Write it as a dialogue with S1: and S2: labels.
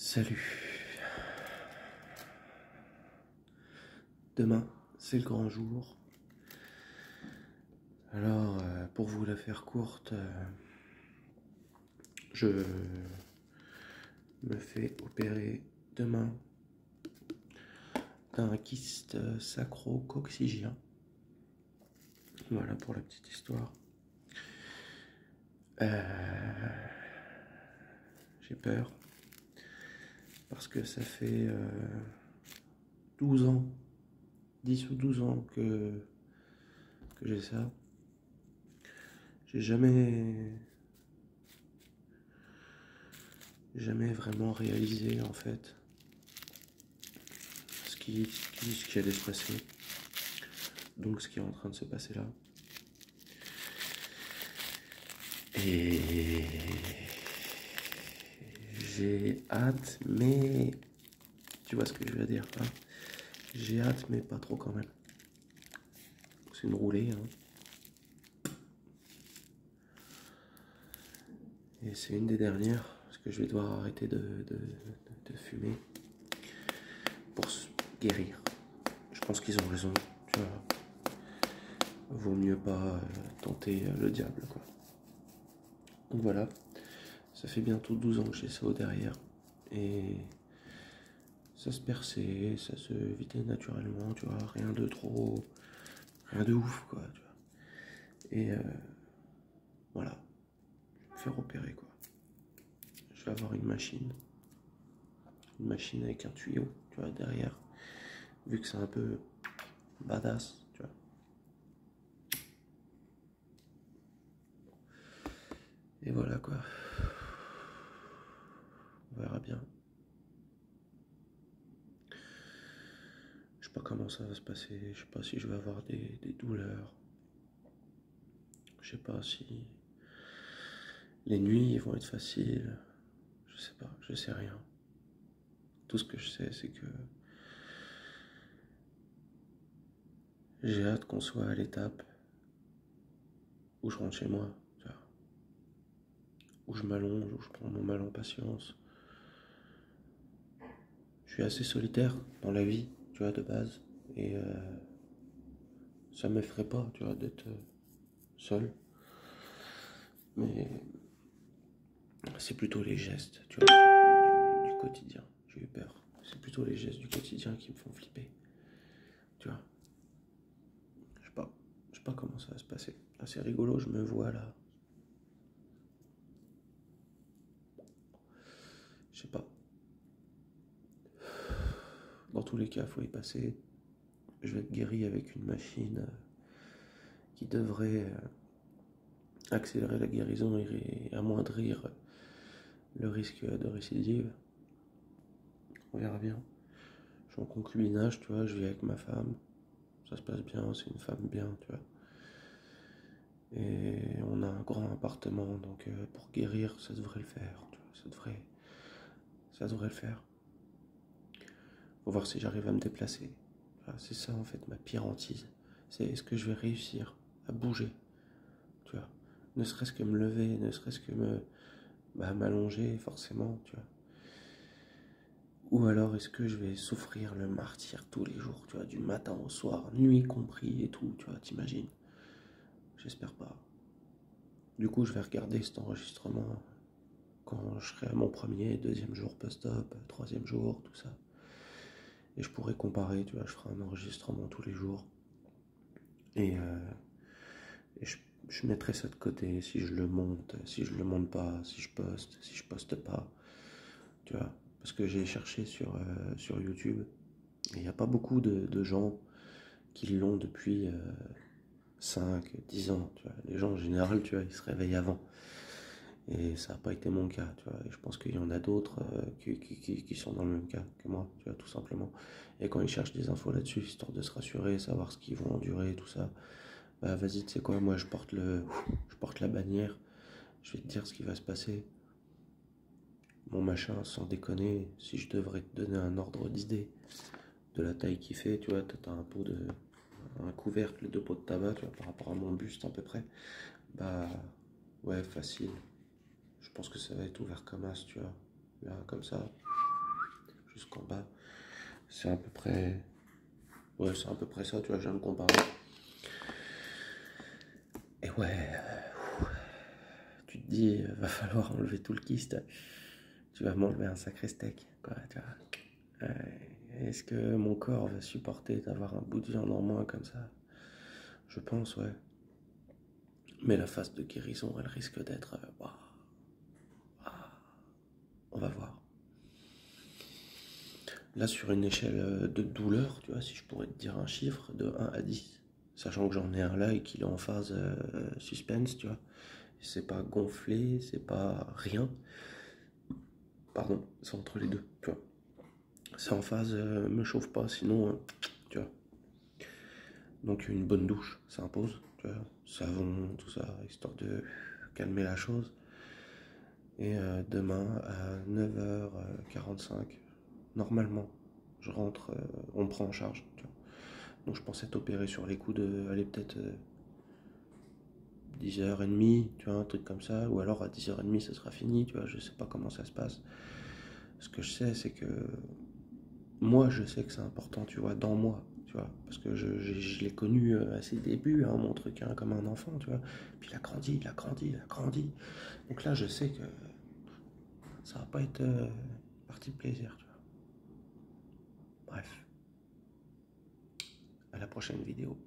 S1: Salut. Demain, c'est le grand jour. Alors, pour vous la faire courte, je me fais opérer demain d'un kyste sacro-coccygien. Voilà pour la petite histoire. J'ai peur parce que ça fait 12 ans, 10 ou 12 ans que j'ai ça. J'ai jamais vraiment réalisé en fait ce qui allait se passer, donc ce qui est en train de se passer là. Et j'ai hâte, mais tu vois ce que je veux dire, hein. J'ai hâte, mais pas trop quand même. C'est une roulée, hein. Et c'est une des dernières, parce que je vais devoir arrêter de fumer pour se guérir. Je pense qu'ils ont raison, tu vois. Vaut mieux pas tenter le diable, quoi. Donc voilà, ça fait bientôt 12 ans que j'ai ça au derrière. Et ça se perçait, ça se vidait naturellement, tu vois, rien de trop, rien de ouf, quoi, tu vois. Et voilà, je vais me faire opérer, quoi. Je vais avoir une machine avec un tuyau, tu vois, derrière, vu que c'est un peu badass, tu vois. Et voilà, quoi. On verra bien. Je sais pas comment ça va se passer, je sais pas si je vais avoir des douleurs. Je sais pas si les nuits vont être faciles. Je sais pas, je sais rien. Tout ce que je sais, c'est que j'ai hâte qu'on soit à l'étape où je rentre chez moi, tu vois. Où je m'allonge, où je prends mon mal en patience. Je suis assez solitaire dans la vie, tu vois, de base. Et ça m'effraie pas, tu vois, d'être seul. Mais c'est plutôt les gestes, tu vois, du quotidien. J'ai eu peur. C'est plutôt les gestes du quotidien qui me font flipper. Tu vois. Je sais pas comment ça va se passer. Ah, c'est rigolo, je me vois là. Je sais pas. Dans tous les cas, faut y passer. Je vais être guéri avec une machine qui devrait accélérer la guérison et amoindrir le risque de récidive. On verra bien. Je suis en concubinage, tu vois, je vis avec ma femme. Ça se passe bien, c'est une femme bien, tu vois. Et on a un grand appartement, donc pour guérir, ça devrait le faire, tu vois, ça devrait le faire. Faut voir si j'arrive à me déplacer. Voilà, c'est ça en fait ma pire hantise. C'est est-ce que je vais réussir à bouger, tu vois. Ne serait-ce que me lever, ne serait-ce que m'allonger forcément, tu vois. Ou alors est-ce que je vais souffrir le martyre tous les jours, tu vois, du matin au soir, nuit compris et tout, tu vois, t'imagines. J'espère pas. Du coup, je vais regarder cet enregistrement quand je serai à mon premier, deuxième jour post-op, troisième jour, tout ça. Et je pourrais comparer, tu vois, je ferai un enregistrement tous les jours. Et, je mettrai ça de côté, si je le monte, si je le monte pas, si je poste pas, tu vois. Parce que j'ai cherché sur YouTube, et il n'y a pas beaucoup de gens qui l'ont depuis 5, 10 ans, tu vois. Les gens en général, tu vois, ils se réveillent avant. Et ça n'a pas été mon cas, tu vois. Et je pense qu'il y en a d'autres qui sont dans le même cas que moi, tu vois, tout simplement. Et quand ils cherchent des infos là-dessus, histoire de se rassurer, savoir ce qu'ils vont endurer, tout ça, bah vas-y, tu sais quoi, moi je porte la bannière, je vais te dire ce qui va se passer. Mon machin, sans déconner, si je devrais te donner un ordre d'idée de la taille qu'il fait, tu vois, t'as un couvercle de pot de tabac, tu vois, par rapport à mon buste à peu près, bah ouais, facile. Je pense que ça va être ouvert comme as, tu vois, là, comme ça. jusqu'en bas. C'est à peu près... Ouais, c'est à peu près ça, tu vois, je viens de comparer. Et ouais, tu te dis, va falloir enlever tout le kyste. Tu vas m'enlever un sacré steak, quoi, tu vois. Est-ce que mon corps va supporter d'avoir un bout de viande en moins comme ça? Je pense, ouais. Mais la phase de guérison, elle risque d'être... waouh, on va voir. Là, sur une échelle de douleur, tu vois, si je pourrais te dire un chiffre de 1 à 10, sachant que j'en ai un là et qu'il est en phase suspense, tu vois. C'est pas gonflé, c'est pas rien. Pardon, c'est entre les deux, tu vois. C'est en phase, me chauffe pas, sinon, tu vois. Donc une bonne douche s'impose, tu vois. Savon, tout ça, histoire de calmer la chose. Et demain à 9h45, normalement, je rentre, on me prend en charge, tu vois. Donc je pensais t'opérer sur les coups de, aller peut-être 10h30, tu vois, un truc comme ça, ou alors à 10h30 ça sera fini, tu vois, je sais pas comment ça se passe. Ce que je sais, c'est que moi, je sais que c'est important, tu vois, dans moi, tu vois, parce que je l'ai connu à ses débuts, hein, mon truc, hein, comme un enfant, tu vois, puis il a grandi, il a grandi, il a grandi. Donc là, je sais que ça va pas être partie de plaisir, tu vois. Bref, à la prochaine vidéo.